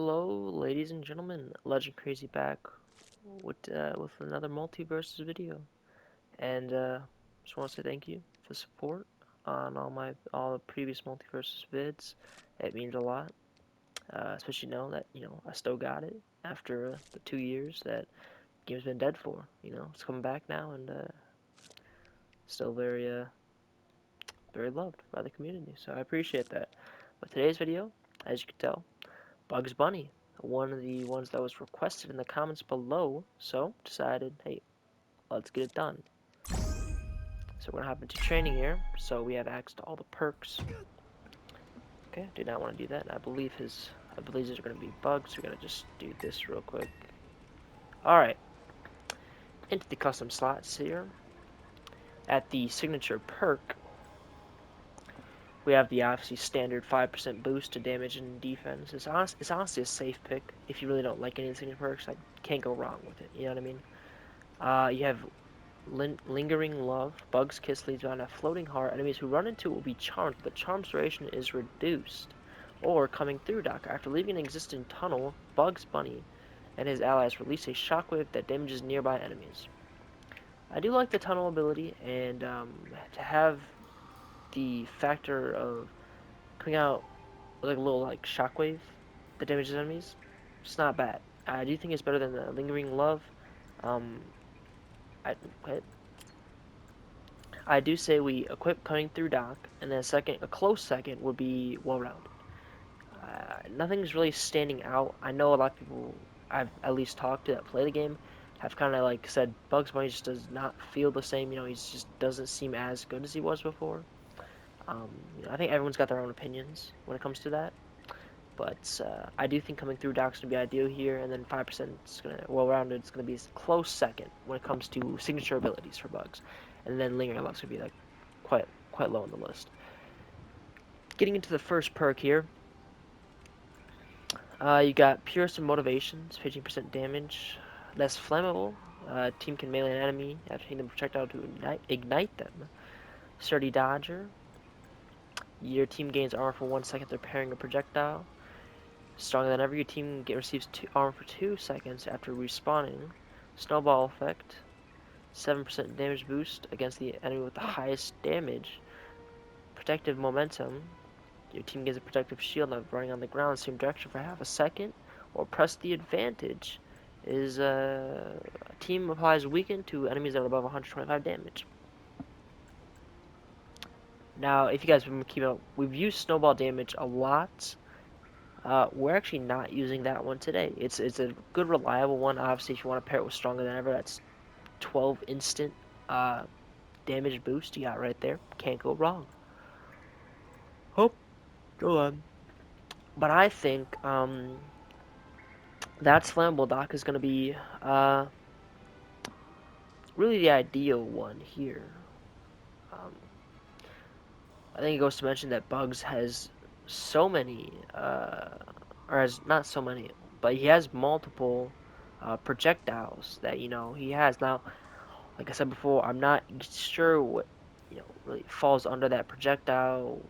Hello, ladies and gentlemen. Legend Crazy back with another MultiVersus video, and just want to say thank you for the support on all the previous MultiVersus vids. It means a lot, especially know that I still got it after the 2 years that the game's been dead for. It's coming back now and still very loved by the community. So I appreciate that. But today's video, as you can tell, Bugs Bunny, one of the ones that was requested in the comments below, so decided, hey, let's get it done. So we're gonna hop into training here, so we have access to all the perks. Okay, did not want to do that. I believe these are gonna be bugs, so we're gonna just do this real quick. Alright, into the custom slots here. At the signature perk, we have the obviously standard 5% boost to damage and defense. It's honestly a safe pick. If you really don't like any of the signature perks, I can't go wrong with it, you know what I mean? You have Lingering Love. Bug's Kiss leads on a floating heart. Enemies who run into it will be charmed, but charm's duration is reduced. Or Coming Through Dock. After leaving an existing tunnel, Bugs Bunny and his allies release a shockwave that damages nearby enemies. I do like the tunnel ability, and to have the factor of coming out with like a little shockwave that damages enemies, it's not bad. I do think it's better than the Lingering Love. Um, I, I do say we equip Cutting Through Dock, and then a close second would be well-rounded. Nothing's really standing out. I know a lot of people I've at least talked to that play the game have kind of said Bugs Bunny just does not feel the same. He just doesn't seem as good as he was before. I think everyone's got their own opinions when it comes to that. But I do think Coming Through Dock's going to be ideal here, and then 5% is going to, well-rounded, it's going to be a close second when it comes to signature abilities for Bugs. And then Lingering Love's going to be quite low on the list. Getting into the first perk here, you got Purest of Motivations, 15% damage, less flammable. Team can melee an enemy after hitting the projectile to ignite them. Sturdy Dodger, your team gains armor for 1 second they're parrying a projectile. Stronger than ever, your team receives armor for 2 seconds after respawning. Snowball effect, 7% damage boost against the enemy with the highest damage. Protective momentum, your team gains a protective shield now running on the ground in the same direction for half a second. Or press the advantage is a team applies weaken to enemies that are above 125 damage. Now, if you guys remember, keep up, we've used snowball damage a lot. We're actually not using that one today. It's a good, reliable one. Obviously, if you want to pair it with Stronger Than Ever, that's 12 instant damage boost you got right there. Can't go wrong. Oh, go on. But I think that Flammable Dock is going to be really the ideal one here. I think it goes to mention that Bugs has so many, or has not so many, but he has multiple projectiles that he has. Now, like I said before, I'm not sure what really falls under that projectile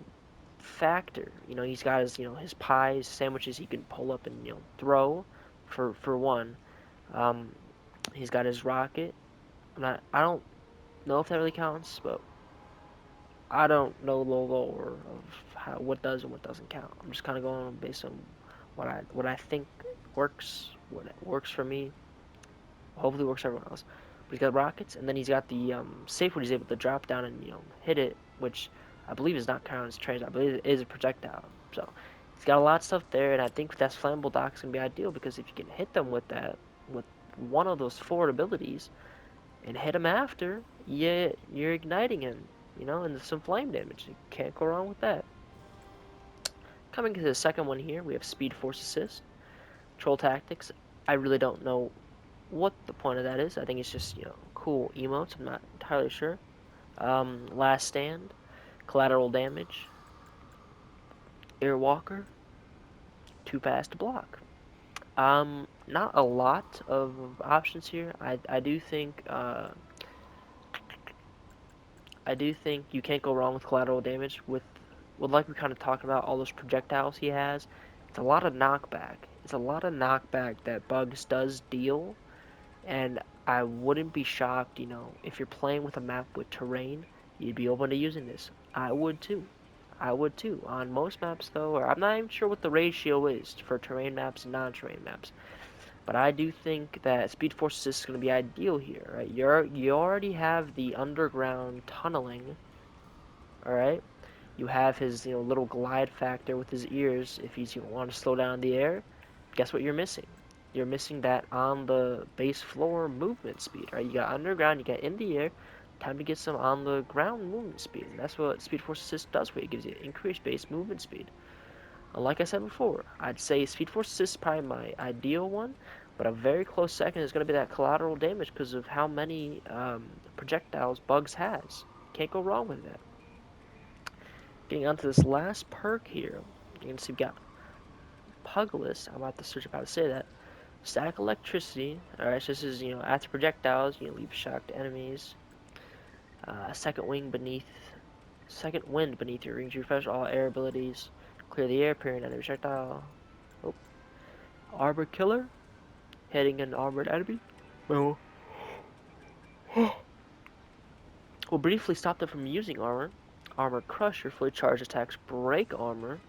factor. He's got his pies, sandwiches he can pull up and throw for one. Um, he's got his rocket. I don't know if that really counts, but I don't know the lore of what does and what doesn't count. I'm just kind of going based on what I think works, what works for me. Hopefully works for everyone else. But he's got rockets, and then he's got the safe where he's able to drop down and hit it, which I believe is not counted as trains. I believe it is a projectile. So he's got a lot of stuff there, and I think that's Flammable Dock's gonna be ideal because if you can hit them with with one of those forward abilities, and hit him after, you're igniting him. And some flame damage. You can't go wrong with that. Coming to the second one here, we have Speed Force Assist. Troll Tactics. I really don't know what the point of that is. I think it's just, cool emotes. I'm not entirely sure. Last Stand. Collateral Damage. Airwalker. Too Fast to Block. Not a lot of options here. I do think you can't go wrong with collateral damage with like we kind of talked about, all those projectiles he has. It's a lot of knockback, It's a lot of knockback that Bugs does deal, and I wouldn't be shocked, if you're playing with a map with terrain, you'd be open to using this. I would too. I would too. On most maps though, or I'm not even sure what the ratio is for terrain maps and non-terrain maps. But I do think that Speed Force Assist is going to be ideal here, right? You already have the underground tunneling, all right? You have his little glide factor with his ears if he's want to slow down the air. Guess what you're missing? You're missing that on the base floor movement speed, right? You got underground, you got in the air. Time to get some on the ground movement speed. And that's what Speed Force Assist does for you. It gives you increased base movement speed. Like I said before, I'd say Speed Force Assist is probably my ideal one, but a very close second is going to be that collateral damage because of how many projectiles Bugs has. Can't go wrong with that. Getting onto this last perk here, you can see we got Pugless. I'm about to search up how to say that. Static electricity. Alright, so this is, after projectiles, leave shocked enemies. Second wind beneath your rings. Refresh all air abilities. Clear the air, parrying enemy projectile. Oh. Arbor killer. Hitting an armored enemy. Well, will briefly stop them from using armor. Armor crusher. Fully charged attacks break armor.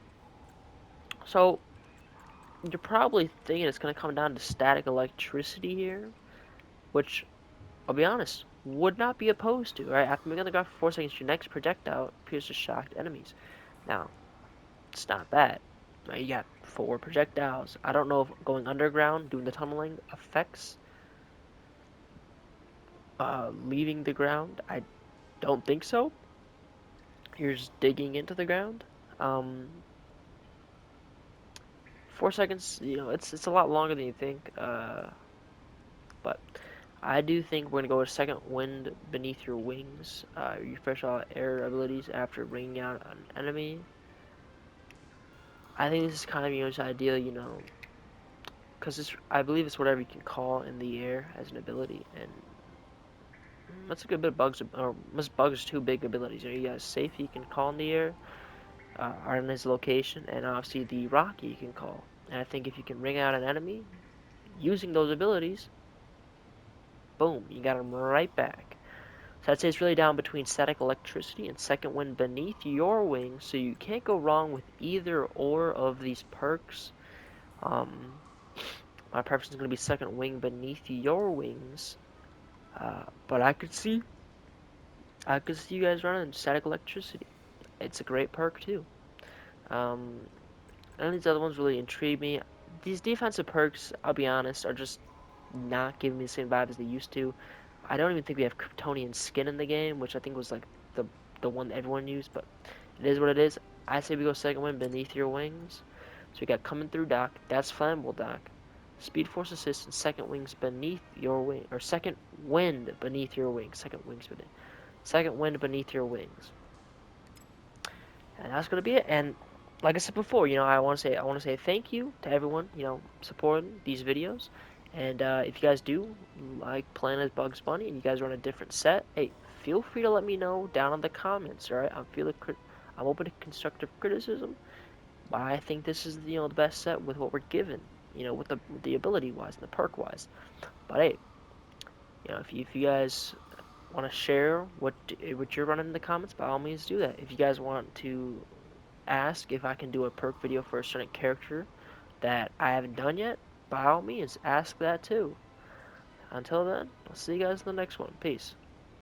So, you're probably thinking it's going to come down to static electricity here, which, I'll be honest, would not be opposed to, right? After making the ground for 4 seconds, your next projectile pierces shocked enemies. Now, it's not bad. Right? You got 4 projectiles. I don't know if going underground, doing the tunneling, affects leaving the ground. I don't think so. You're just digging into the ground. 4 seconds, it's a lot longer than you think. But I do think we're gonna go with second wind beneath your wings. You refresh all air abilities after bringing out an enemy. I think this is kind of just ideal, because I believe it's whatever you can call in the air as an ability, and that's a good bit of bugs. Or most bugs two big abilities. You got safety you can call in the air, are in his location, and obviously the rocky you can call. And I think if you can ring out an enemy using those abilities, boom, you got him right back. So I'd say it's really down between static electricity and second wind beneath your wings, so you can't go wrong with either or of these perks. Um, my preference is going to be second wing beneath your wings, but I could see you guys running static electricity. It's a great perk too. Um, None of these other ones really intrigue me. These defensive perks, I'll be honest, are just not giving me the same vibe as they used to. I don't even think we have Kryptonian skin in the game, which I think was like the one that everyone used, but it is what it is. I say we go second wind beneath your wings. So we got coming through dock. That's flammable dock. Speed force assist and second wings beneath your wing, or second wind beneath your wings. Second wind beneath your wings. And that's gonna be it. And like I said before, I want to say thank you to everyone, supporting these videos. And if you guys do like playing as Bugs Bunny and you guys run a different set, hey, feel free to let me know down in the comments. All right, I'm open to constructive criticism, but I think this is the best set with what we're given, with the ability wise and the perk wise. But hey, if you guys want to share what you're running in the comments, by all means do that. If you guys want to ask if I can do a perk video for a certain character that I haven't done yet, by all means, ask that too. Until then, I'll see you guys in the next one. Peace.